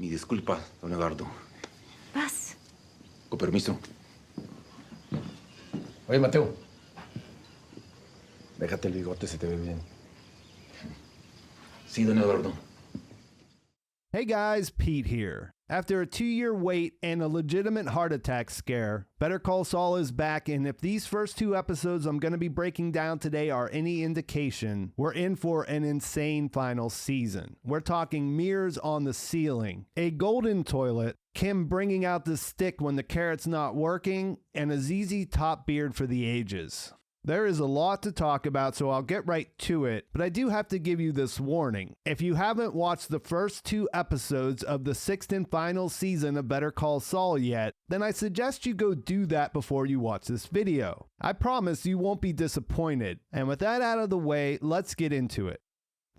Mi disculpa, don Eduardo. Vas. Con permiso. Oye, Mateo. Déjate el bigote, se te ve bien. Sí, don Eduardo. Hey guys, Pete here. After a 2-year wait and a legitimate heart attack scare, Better Call Saul is back, and if these first 2 episodes I'm going to be breaking down today are any indication, we're in for an insane final season. We're talking mirrors on the ceiling, a golden toilet, Kim bringing out the stick when the carrot's not working, and a ZZ Top beard for the ages. There is a lot to talk about, so I'll get right to it, but I do have to give you this warning. If you haven't watched the first 2 episodes of the 6th and final season of Better Call Saul yet, then I suggest you go do that before you watch this video. I promise you won't be disappointed. And with that out of the way, let's get into it.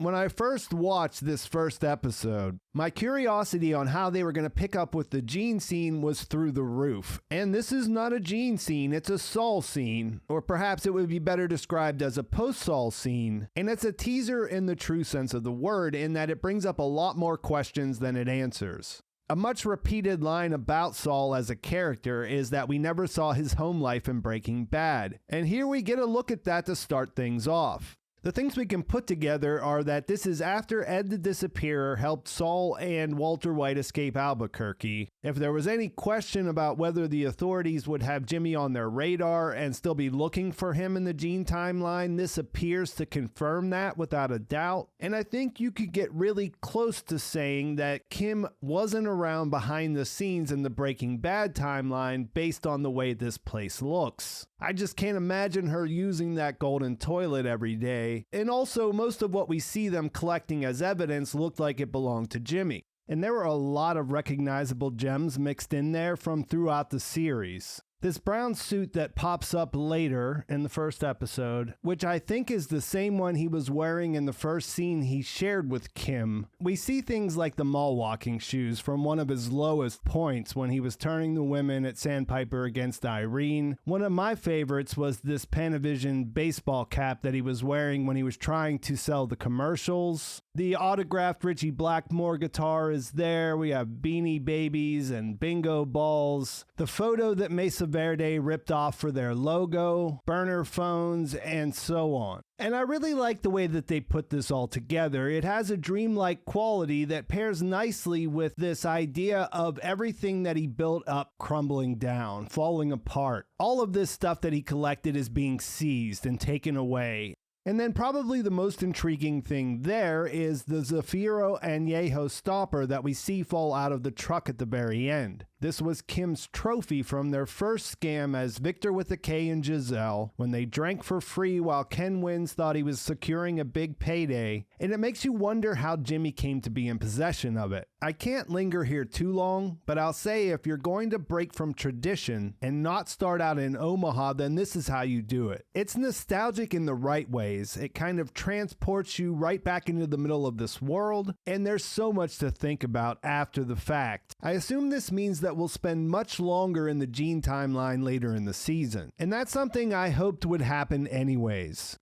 When I first watched this first episode, my curiosity on how they were going to pick up with the Gene scene was through the roof. And this is not a Gene scene, it's a Saul scene, or perhaps it would be better described as a post-Saul scene. And it's a teaser in the true sense of the word, in that it brings up a lot more questions than it answers. A much repeated line about Saul as a character is that we never saw his home life in Breaking Bad. And here we get a look at that to start things off. The things we can put together are that this is after Ed the Disappearer helped Saul and Walter White escape Albuquerque. If there was any question about whether the authorities would have Jimmy on their radar and still be looking for him in the Gene timeline, this appears to confirm that without a doubt. And I think you could get really close to saying that Kim wasn't around behind the scenes in the Breaking Bad timeline based on the way this place looks. I just can't imagine her using that golden toilet every day. And also, most of what we see them collecting as evidence looked like it belonged to Jimmy. And there were a lot of recognizable gems mixed in there from throughout the series. This brown suit that pops up later in the first episode, which I think is the same one he was wearing in the first scene he shared with Kim. We see things like the mall walking shoes from one of his lowest points when he was turning the women at Sandpiper against Irene. One of my favorites was this Panavision baseball cap that he was wearing when he was trying to sell the commercials. The autographed Richie Blackmore guitar is there. We have Beanie Babies and bingo balls. The photo that Mesa Verde ripped off for their logo, burner phones, and so on. And I really like the way that they put this all together. It has a dreamlike quality that pairs nicely with this idea of everything that he built up crumbling down, falling apart. All of this stuff that he collected is being seized and taken away. And then probably the most intriguing thing there is the Zafiro Añejo stopper that we see fall out of the truck at the very end. This was Kim's trophy from their first scam as Victor with a K and Giselle, when they drank for free while Ken Wins thought he was securing a big payday, and it makes you wonder how Jimmy came to be in possession of it. I can't linger here too long, but I'll say if you're going to break from tradition and not start out in Omaha, then this is how you do it. It's nostalgic in the right ways. It kind of transports you right back into the middle of this world, and there's so much to think about after the fact. I assume this means that we'll spend much longer in the Gene timeline later in the season, and that's something I hoped would happen anyways.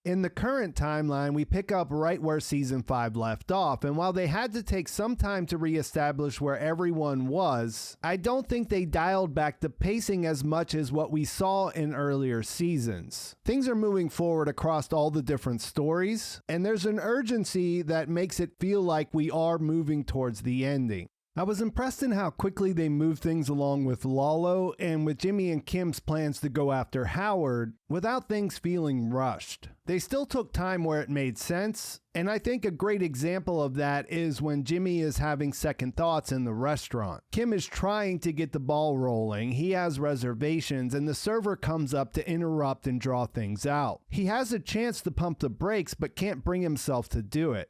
In the current timeline, we pick up right where season 5 left off, and while they had to take some time to reestablish where everyone was, I don't think they dialed back the pacing as much as what we saw in earlier seasons. Things are moving forward across all the different stories, and there's an urgency that makes it feel like we are moving towards the ending. I was impressed in how quickly they moved things along with Lalo and with Jimmy and Kim's plans to go after Howard without things feeling rushed. They still took time where it made sense, and I think a great example of that is when Jimmy is having second thoughts in the restaurant. Kim is trying to get the ball rolling, he has reservations, and the server comes up to interrupt and draw things out. He has a chance to pump the brakes but can't bring himself to do it.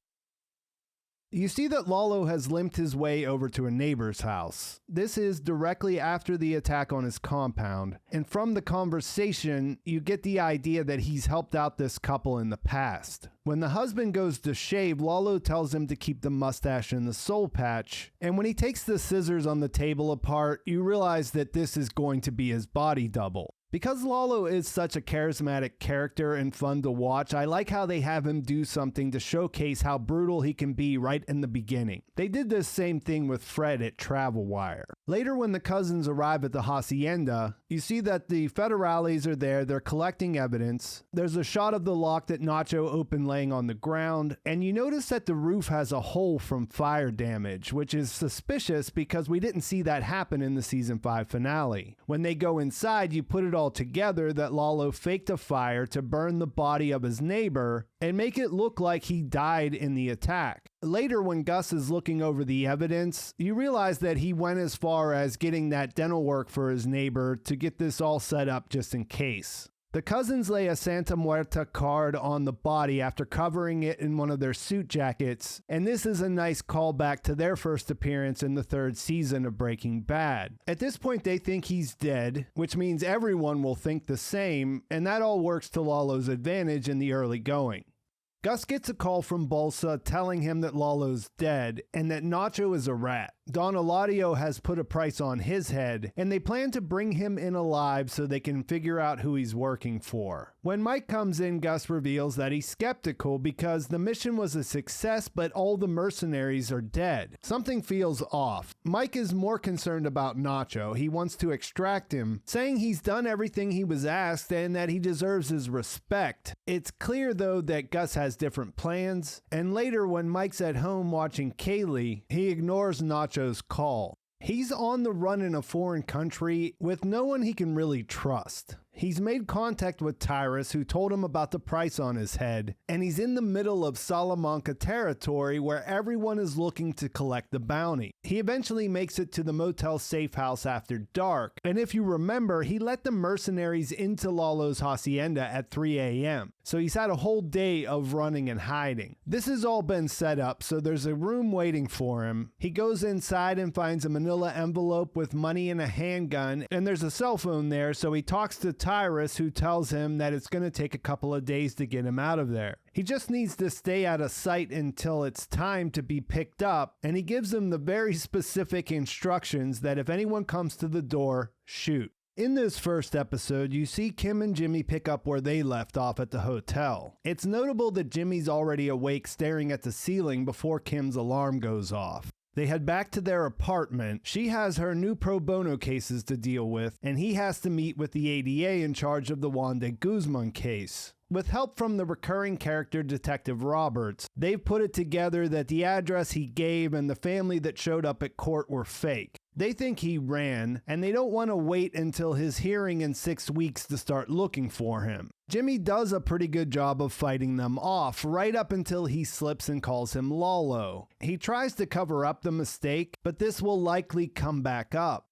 You see that Lalo has limped his way over to a neighbor's house. This is directly after the attack on his compound, and from the conversation, you get the idea that he's helped out this couple in the past. When the husband goes to shave, Lalo tells him to keep the mustache and the soul patch, and when he takes the scissors on the table apart, you realize that this is going to be his body double. Because Lalo is such a charismatic character and fun to watch, I like how they have him do something to showcase how brutal he can be right in the beginning. They did this same thing with Fred at Travel Wire. Later, when the cousins arrive at the hacienda, you see that the federales are there, they're collecting evidence. There's a shot of the lock that Nacho opened laying on the ground, and you notice that the roof has a hole from fire damage, which is suspicious because we didn't see that happen in the season 5 finale. When they go inside, you put it all together that Lalo faked a fire to burn the body of his neighbor and make it look like he died in the attack. Later, when Gus is looking over the evidence, you realize that he went as far as getting that dental work for his neighbor to get this all set up just in case. The cousins lay a Santa Muerta card on the body after covering it in one of their suit jackets, and this is a nice callback to their first appearance in the 3rd season of Breaking Bad. At this point, they think he's dead, which means everyone will think the same, and that all works to Lalo's advantage in the early going. Gus gets a call from Bolsa telling him that Lalo's dead and that Nacho is a rat. Don Eladio has put a price on his head, and they plan to bring him in alive so they can figure out who he's working for. When Mike comes in, Gus reveals that he's skeptical because the mission was a success, but all the mercenaries are dead. Something feels off. Mike is more concerned about Nacho. He wants to extract him, saying he's done everything he was asked and that he deserves his respect. It's clear, though, that Gus has different plans, and later when Mike's at home watching Kaylee, he ignores Nacho's call. He's on the run in a foreign country with no one he can really trust. He's made contact with Tyrus, who told him about the price on his head, and he's in the middle of Salamanca territory where everyone is looking to collect the bounty. He eventually makes it to the motel safe house after dark, and if you remember, he let the mercenaries into Lalo's hacienda at 3 a.m., so he's had a whole day of running and hiding. This has all been set up, so there's a room waiting for him. He goes inside and finds a manila envelope with money and a handgun, and there's a cell phone there, so he talks to Tyrus, who tells him that it's going to take a couple of days to get him out of there. He just needs to stay out of sight until it's time to be picked up, and he gives them the very specific instructions that if anyone comes to the door, shoot. In this first episode, you see Kim and Jimmy pick up where they left off at the hotel. It's notable that Jimmy's already awake staring at the ceiling before Kim's alarm goes off. They head back to their apartment. She has her new pro bono cases to deal with, and he has to meet with the ADA in charge of the Juan de Guzman case. With help from the recurring character Detective Roberts, they've put it together that the address he gave and the family that showed up at court were fake. They think he ran, and they don't want to wait until his hearing in 6 weeks to start looking for him. Jimmy does a pretty good job of fighting them off, right up until he slips and calls him Lalo. He tries to cover up the mistake, but this will likely come back up.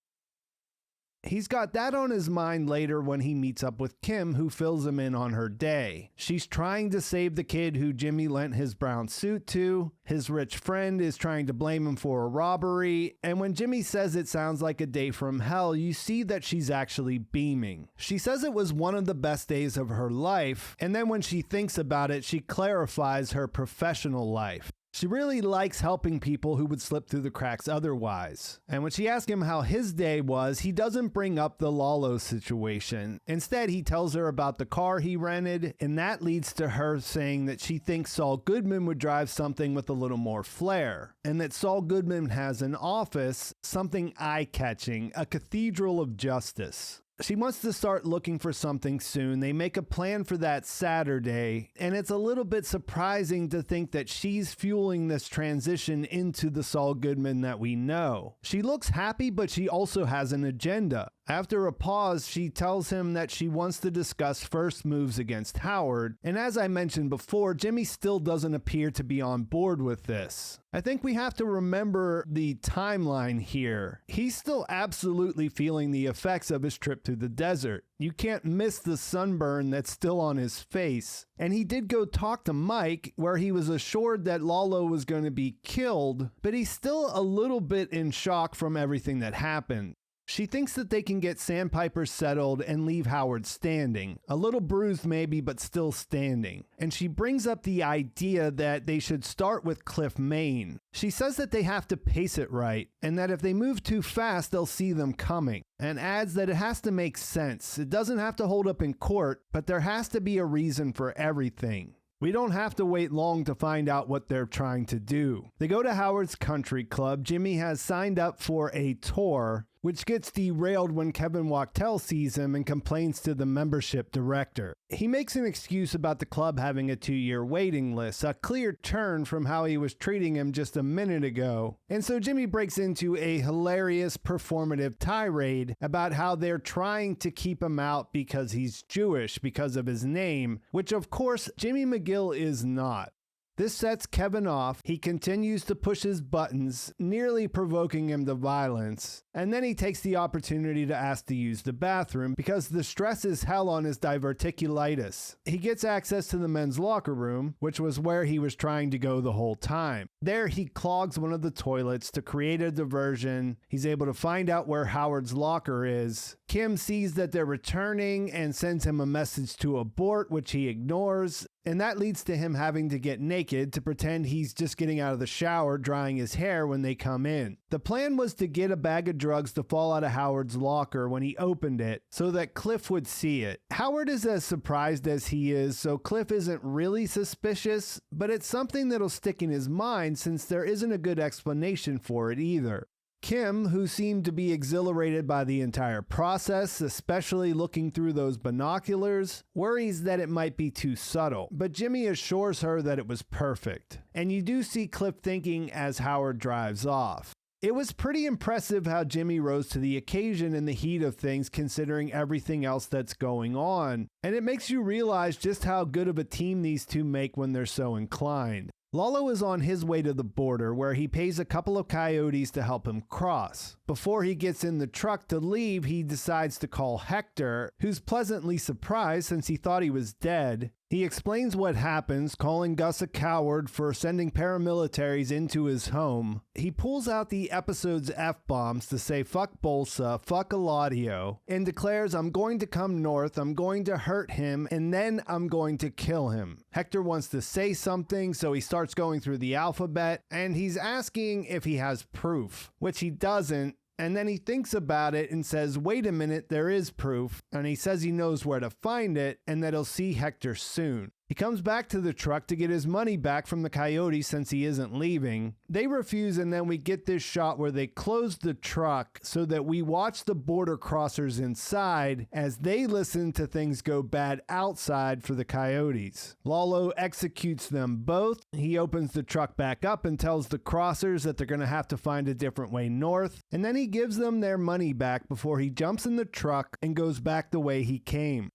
He's got that on his mind later when he meets up with Kim, who fills him in on her day. She's trying to save the kid who Jimmy lent his brown suit to. His rich friend is trying to blame him for a robbery. And when Jimmy says it sounds like a day from hell, you see that she's actually beaming. She says it was one of the best days of her life. And then when she thinks about it, she clarifies her professional life. She really likes helping people who would slip through the cracks otherwise. And when she asks him how his day was, he doesn't bring up the Lalo situation. Instead, he tells her about the car he rented, and that leads to her saying that she thinks Saul Goodman would drive something with a little more flair, and that Saul Goodman has an office, something eye-catching, a cathedral of justice. She wants to start looking for something soon. They make a plan for that Saturday, and it's a little bit surprising to think that she's fueling this transition into the Saul Goodman that we know. She looks happy, but she also has an agenda. After a pause, she tells him that she wants to discuss first moves against Howard, and as I mentioned before, Jimmy still doesn't appear to be on board with this. I think we have to remember the timeline here. He's still absolutely feeling the effects of his trip through the desert. You can't miss the sunburn that's still on his face. And he did go talk to Mike, where he was assured that Lalo was going to be killed, but he's still a little bit in shock from everything that happened. She thinks that they can get Sandpiper settled and leave Howard standing. A little bruised maybe, but still standing. And she brings up the idea that they should start with Cliff Maine. She says that they have to pace it right, and that if they move too fast, they'll see them coming. And adds that it has to make sense. It doesn't have to hold up in court, but there has to be a reason for everything. We don't have to wait long to find out what they're trying to do. They go to Howard's country club. Jimmy has signed up for a tour, which gets derailed when Kevin Wachtel sees him and complains to the membership director. He makes an excuse about the club having a 2-year waiting list, a clear turn from how he was treating him just a minute ago. And so Jimmy breaks into a hilarious performative tirade about how they're trying to keep him out because he's Jewish because of his name, which of course Jimmy McGill is not. This sets Kevin off. He continues to push his buttons, nearly provoking him to violence. And then he takes the opportunity to ask to use the bathroom because the stress is hell on his diverticulitis. He gets access to the men's locker room, which was where he was trying to go the whole time. There he clogs one of the toilets to create a diversion. He's able to find out where Howard's locker is. Kim sees that they're returning and sends him a message to abort, which he ignores. And that leads to him having to get naked to pretend he's just getting out of the shower, drying his hair when they come in. The plan was to get a bag of drugs to fall out of Howard's locker when he opened it so that Cliff would see it. Howard is as surprised as he is, so Cliff isn't really suspicious, but it's something that'll stick in his mind since there isn't a good explanation for it either. Kim, who seemed to be exhilarated by the entire process, especially looking through those binoculars, worries that it might be too subtle, but Jimmy assures her that it was perfect. And you do see Cliff thinking as Howard drives off. It was pretty impressive how Jimmy rose to the occasion in the heat of things considering everything else that's going on, and it makes you realize just how good of a team these two make when they're so inclined. Lalo is on his way to the border where he pays a couple of coyotes to help him cross. Before he gets in the truck to leave, he decides to call Hector, who's pleasantly surprised since he thought he was dead. He explains what happens, calling Gus a coward for sending paramilitaries into his home. He pulls out the episode's F-bombs to say fuck Bolsa, fuck Eladio, and declares, I'm going to come north, I'm going to hurt him, and then I'm going to kill him. Hector wants to say something, so he starts going through the alphabet, and he's asking if he has proof, which he doesn't. And then he thinks about it and says, wait a minute, there is proof. And he says he knows where to find it and that he'll see Hector soon. He comes back to the truck to get his money back from the coyotes since he isn't leaving. They refuse, and then we get this shot where they close the truck so that we watch the border crossers inside as they listen to things go bad outside for the coyotes. Lalo executes them both. He opens the truck back up and tells the crossers that they're going to have to find a different way north, and then he gives them their money back before he jumps in the truck and goes back the way he came.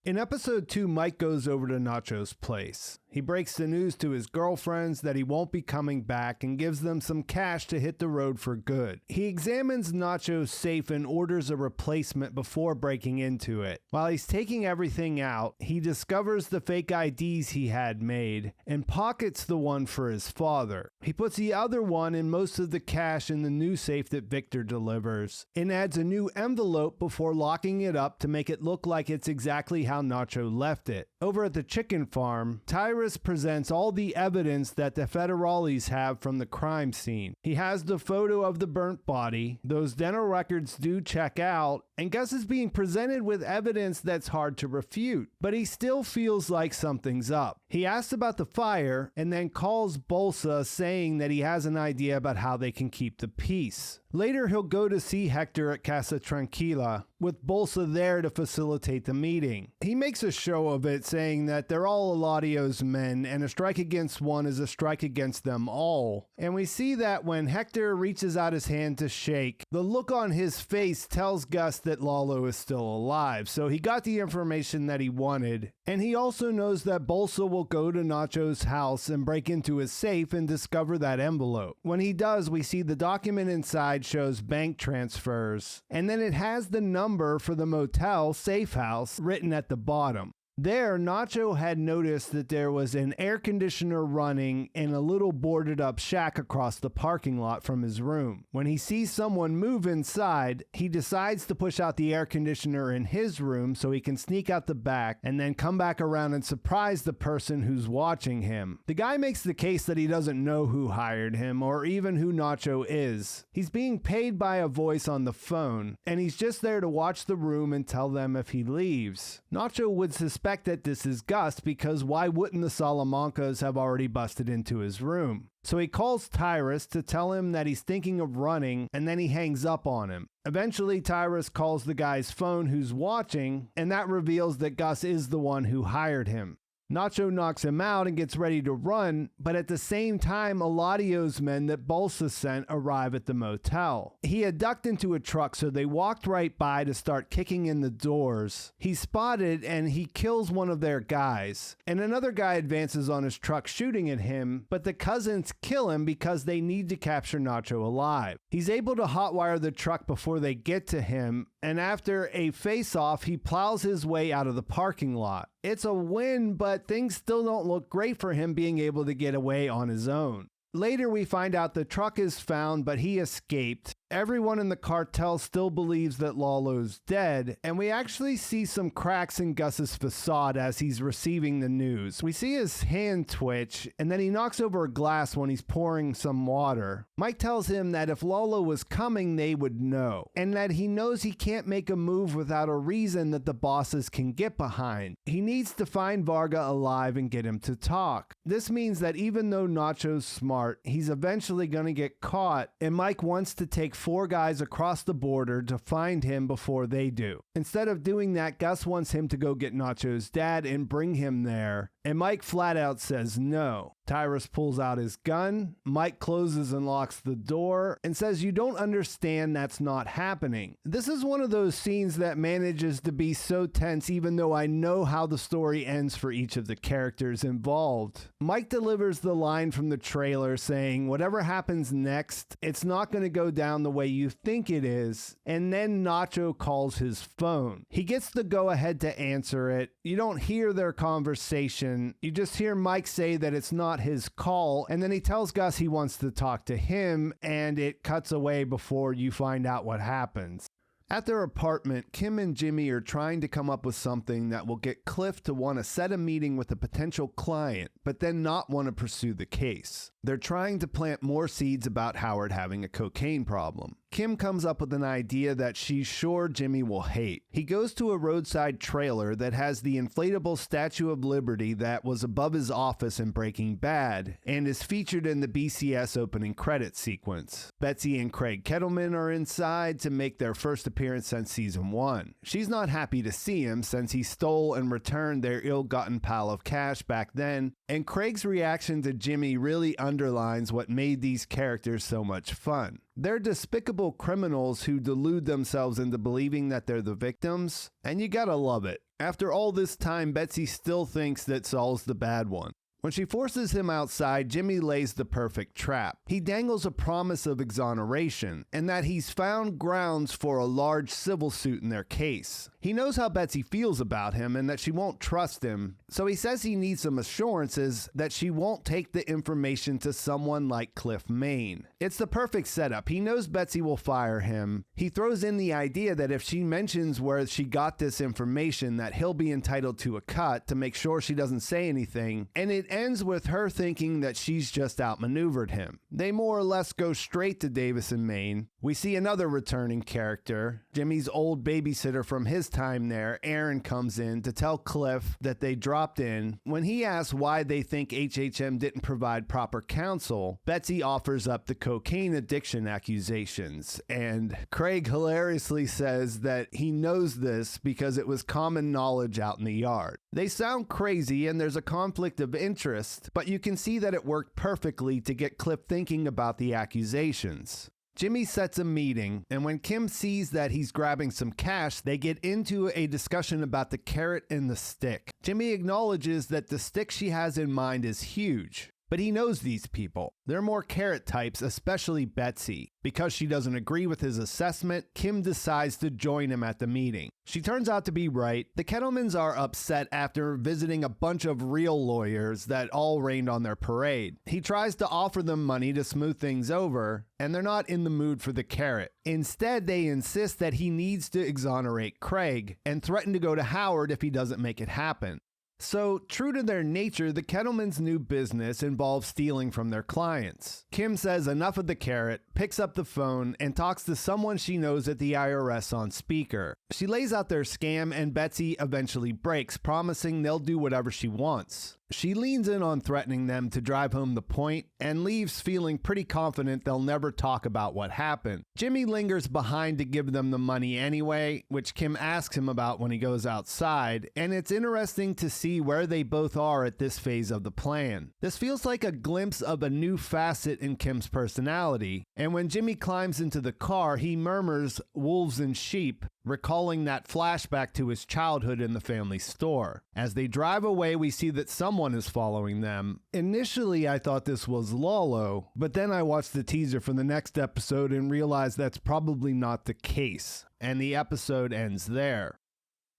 In episode 2, Mike goes over to Nacho's place. He breaks the news to his girlfriends that he won't be coming back and gives them some cash to hit the road for good. He examines Nacho's safe and orders a replacement before breaking into it. While he's taking everything out, he discovers the fake IDs he had made and pockets the one for his father. He puts the other one and most of the cash in the new safe that Victor delivers and adds a new envelope before locking it up to make it look like it's exactly how Nacho left it. Over at the chicken farm, Tyrus presents all the evidence that the federales have from the crime scene. He has the photo of the burnt body, those dental records do check out, and Gus is being presented with evidence that's hard to refute, but he still feels like something's up. He asks about the fire and then calls Bolsa saying that he has an idea about how they can keep the peace. Later, he'll go to see Hector at Casa Tranquila, with Bolsa there to facilitate the meeting. He makes a show of it, saying that they're all Eladio's men, and a strike against one is a strike against them all. And we see that when Hector reaches out his hand to shake, the look on his face tells Gus that Lalo is still alive, so he got the information that he wanted. And he also knows that Bolsa will go to Nacho's house and break into his safe and discover that envelope. When he does, we see the document inside shows bank transfers, and then it has the number for the motel safe house written at the bottom. There, Nacho had noticed that there was an air conditioner running in a little boarded up shack across the parking lot from his room. When he sees someone move inside, he decides to push out the air conditioner in his room so he can sneak out the back and then come back around and surprise the person who's watching him. The guy makes the case that he doesn't know who hired him or even who Nacho is. He's being paid by a voice on the phone, and he's just there to watch the room and tell them if he leaves. Nacho would suspect that this is Gus because why wouldn't the Salamancas have already busted into his room? So he calls Tyrus to tell him that he's thinking of running, and then he hangs up on him. Eventually, Tyrus calls the guy's phone who's watching, and that reveals that Gus is the one who hired him. Nacho knocks him out and gets ready to run, but at the same time, Eladio's men that Bolsa sent arrive at the motel. He had ducked into a truck, so they walked right by to start kicking in the doors. He's spotted and he kills one of their guys, and another guy advances on his truck shooting at him, but the cousins kill him because they need to capture Nacho alive. He's able to hotwire the truck before they get to him, and after a face-off, he plows his way out of the parking lot. It's a win, but things still don't look great for him being able to get away on his own. Later, we find out the truck is found, but he escaped. Everyone in the cartel still believes that Lalo's dead, and we actually see some cracks in Gus's facade as he's receiving the news. We see his hand twitch, and then he knocks over a glass when he's pouring some water. Mike tells him that if Lalo was coming, they would know, and that he knows he can't make a move without a reason that the bosses can get behind. He needs to find Varga alive and get him to talk. This means that even though Nacho's smart, he's eventually going to get caught, and Mike wants to take 4 guys across the border to find him before they do. Instead of doing that, Gus wants him to go get Nacho's dad and bring him there, and Mike flat out says no. Tyrus pulls out his gun, Mike closes and locks the door, and says you don't understand, that's not happening. This is one of those scenes that manages to be so tense even though I know how the story ends for each of the characters involved. Mike delivers the line from the trailer saying whatever happens next, it's not going to go down the way you think it is, and then Nacho calls his phone. He gets the go-ahead to answer it. You don't hear their conversation, you just hear Mike say that it's not his call, and then he tells Gus he wants to talk to him, and it cuts away before you find out what happens. At their apartment, Kim and Jimmy are trying to come up with something that will get Cliff to want to set a meeting with a potential client, but then not want to pursue the case. They're trying to plant more seeds about Howard having a cocaine problem. Kim comes up with an idea that she's sure Jimmy will hate. He goes to a roadside trailer that has the inflatable Statue of Liberty that was above his office in Breaking Bad and is featured in the BCS opening credits sequence. Betsy and Craig Kettleman are inside to make their first appearance since season 1. She's not happy to see him since he stole and returned their ill-gotten pile of cash back then, and Craig's reaction to Jimmy really underlines what made these characters so much fun. They're despicable criminals who delude themselves into believing that they're the victims, and you gotta love it. After all this time, Betsy still thinks that Saul's the bad one. When she forces him outside, Jimmy lays the perfect trap. He dangles a promise of exoneration, and that he's found grounds for a large civil suit in their case. He knows how Betsy feels about him and that she won't trust him, so he says he needs some assurances that she won't take the information to someone like Cliff Maine. It's the perfect setup. He knows Betsy will fire him. He throws in the idea that if she mentions where she got this information, that he'll be entitled to a cut to make sure she doesn't say anything, and it ends with her thinking that she's just outmaneuvered him. They more or less go straight to Davis and Maine. We see another returning character. Jimmy's old babysitter from his time there, Aaron, comes in to tell Cliff that they dropped in. When he asks why they think HHM didn't provide proper counsel, Betsy offers up the cocaine addiction accusations, and Craig hilariously says that he knows this because it was common knowledge out in the yard. They sound crazy and there's a conflict of interest, but you can see that it worked perfectly to get Cliff thinking about the accusations. Jimmy sets a meeting, and when Kim sees that he's grabbing some cash, they get into a discussion about the carrot and the stick. Jimmy acknowledges that the stick she has in mind is huge. But he knows these people. They're more carrot types, especially Betsy. Because she doesn't agree with his assessment, Kim decides to join him at the meeting. She turns out to be right. The Kettlemans are upset after visiting a bunch of real lawyers that all rained on their parade. He tries to offer them money to smooth things over, and they're not in the mood for the carrot. Instead, they insist that he needs to exonerate Craig and threaten to go to Howard if he doesn't make it happen. So, true to their nature, the Kettlemans' new business involves stealing from their clients. Kim says enough of the carrot, picks up the phone, and talks to someone she knows at the IRS on speaker. She lays out their scam, and Betsy eventually breaks, promising they'll do whatever she wants. She leans in on threatening them to drive home the point and leaves feeling pretty confident they'll never talk about what happened. Jimmy lingers behind to give them the money anyway, which Kim asks him about when he goes outside, and it's interesting to see where they both are at this phase of the plan. This feels like a glimpse of a new facet in Kim's personality, and when Jimmy climbs into the car, he murmurs wolves and sheep, recalling that flashback to his childhood in the family store. As they drive away, we see that someone is following them. Initially, I thought this was Lalo, but then I watched the teaser for the next episode and realized that's probably not the case, and the episode ends there.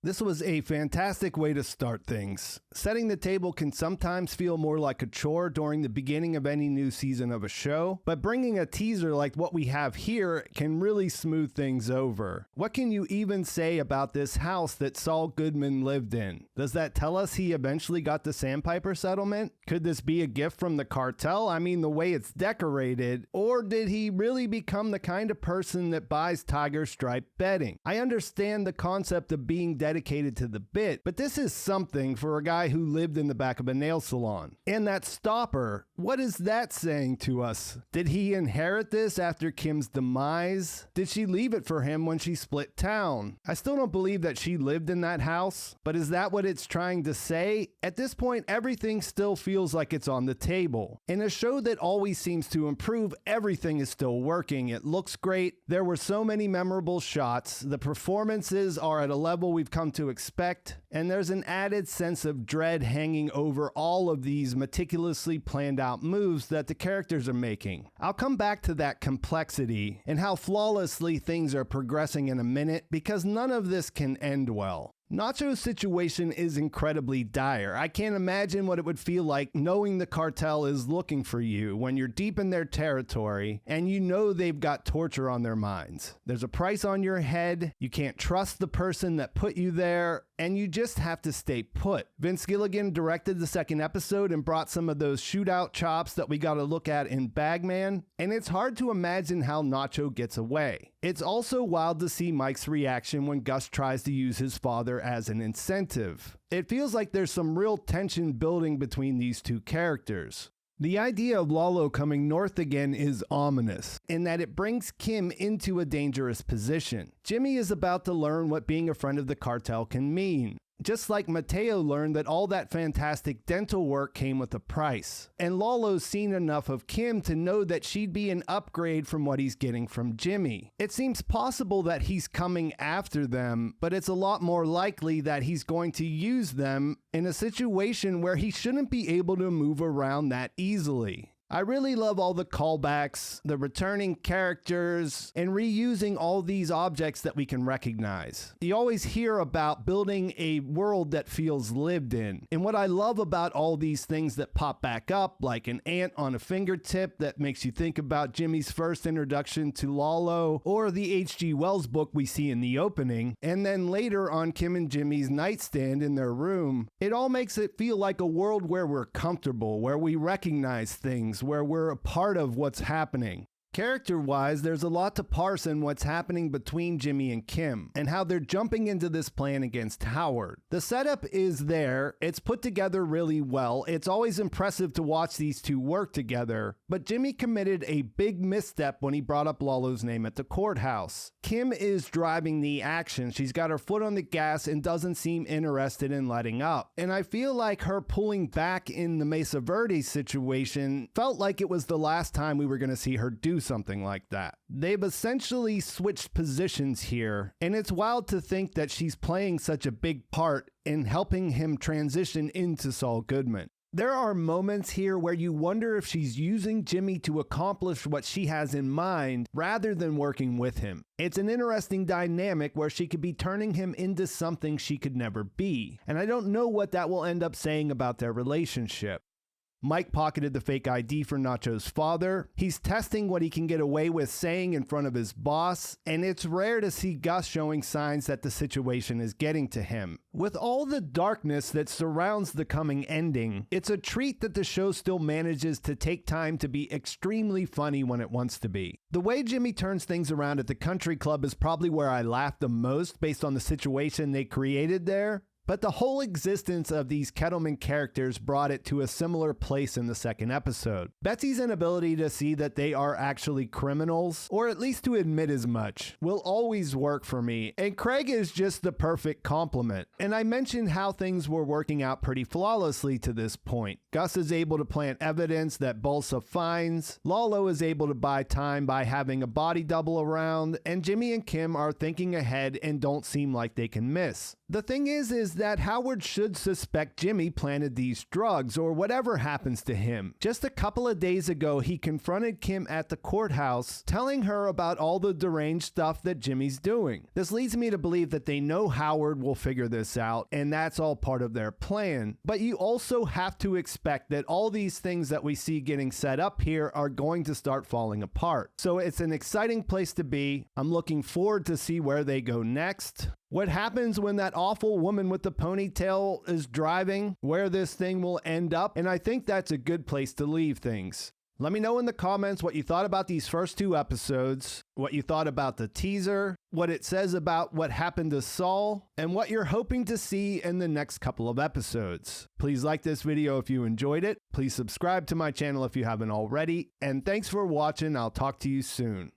This was a fantastic way to start things. Setting the table can sometimes feel more like a chore during the beginning of any new season of a show, but bringing a teaser like what we have here can really smooth things over. What can you even say about this house that Saul Goodman lived in? Does that tell us he eventually got the Sandpiper settlement? Could this be a gift from the cartel? I mean, the way it's decorated. Or did he really become the kind of person that buys tiger stripe bedding? I understand the concept of being dedicated to the bit, but this is something for a guy who lived in the back of a nail salon. And that stopper, what is that saying to us? Did he inherit this after Kim's demise? Did she leave it for him when she split town? I still don't believe that she lived in that house, but is that what it's trying to say? At this point, everything still feels like it's on the table. In a show that always seems to improve, everything is still working. It looks great. There were so many memorable shots. The performances are at a level we've come to expect, and there's an added sense of dread hanging over all of these meticulously planned out moves that the characters are making. I'll come back to that complexity and how flawlessly things are progressing in a minute, because none of this can end well. Nacho's situation is incredibly dire. I can't imagine what it would feel like knowing the cartel is looking for you when you're deep in their territory and you know they've got torture on their minds. There's a price on your head, you can't trust the person that put you there, and you just have to stay put. Vince Gilligan directed the second episode and brought some of those shootout chops that we got to look at in Bagman, and it's hard to imagine how Nacho gets away. It's also wild to see Mike's reaction when Gus tries to use his father as an incentive. It feels like there's some real tension building between these two characters. The idea of Lalo coming north again is ominous, in that it brings Kim into a dangerous position. Jimmy is about to learn what being a friend of the cartel can mean. Just like Mateo learned that all that fantastic dental work came with a price. And Lalo's seen enough of Kim to know that she'd be an upgrade from what he's getting from Jimmy. It seems possible that he's coming after them, but it's a lot more likely that he's going to use them in a situation where he shouldn't be able to move around that easily. I really love all the callbacks, the returning characters, and reusing all these objects that we can recognize. You always hear about building a world that feels lived in. And what I love about all these things that pop back up, like an ant on a fingertip that makes you think about Jimmy's first introduction to Lalo, or the H.G. Wells book we see in the opening, and then later on Kim and Jimmy's nightstand in their room, it all makes it feel like a world where we're comfortable, where we recognize things, where we're a part of what's happening. Character-wise, there's a lot to parse in what's happening between Jimmy and Kim, and how they're jumping into this plan against Howard. The setup is there, it's put together really well, it's always impressive to watch these two work together, but Jimmy committed a big misstep when he brought up Lalo's name at the courthouse. Kim is driving the action, she's got her foot on the gas and doesn't seem interested in letting up. And I feel like her pulling back in the Mesa Verde situation felt like it was the last time we were going to see her do something like that. They've essentially switched positions here, and it's wild to think that she's playing such a big part in helping him transition into Saul Goodman. There are moments here where you wonder if she's using Jimmy to accomplish what she has in mind rather than working with him. It's an interesting dynamic where she could be turning him into something she could never be, and I don't know what that will end up saying about their relationship. Mike pocketed the fake ID for Nacho's father. He's testing what he can get away with saying in front of his boss, and it's rare to see Gus showing signs that the situation is getting to him. With all the darkness that surrounds the coming ending, it's a treat that the show still manages to take time to be extremely funny when it wants to be. The way Jimmy turns things around at the country club is probably where I laughed the most based on the situation they created there. But the whole existence of these Kettleman characters brought it to a similar place in the second episode. Betsy's inability to see that they are actually criminals, or at least to admit as much, will always work for me, and Craig is just the perfect complement. And I mentioned how things were working out pretty flawlessly to this point. Gus is able to plant evidence that Bolsa finds, Lalo is able to buy time by having a body double around, and Jimmy and Kim are thinking ahead and don't seem like they can miss. The thing is that Howard should suspect Jimmy planted these drugs or whatever happens to him. Just a couple of days ago, he confronted Kim at the courthouse, telling her about all the deranged stuff that Jimmy's doing. This leads me to believe that they know Howard will figure this out, and that's all part of their plan. But you also have to expect that all these things that we see getting set up here are going to start falling apart. So it's an exciting place to be. I'm looking forward to see where they go next. What happens when that awful woman with the ponytail is driving, where this thing will end up, and I think that's a good place to leave things. Let me know in the comments what you thought about these first two episodes, what you thought about the teaser, what it says about what happened to Saul, and what you're hoping to see in the next couple of episodes. Please like this video if you enjoyed it. Please subscribe to my channel if you haven't already, and thanks for watching. I'll talk to you soon.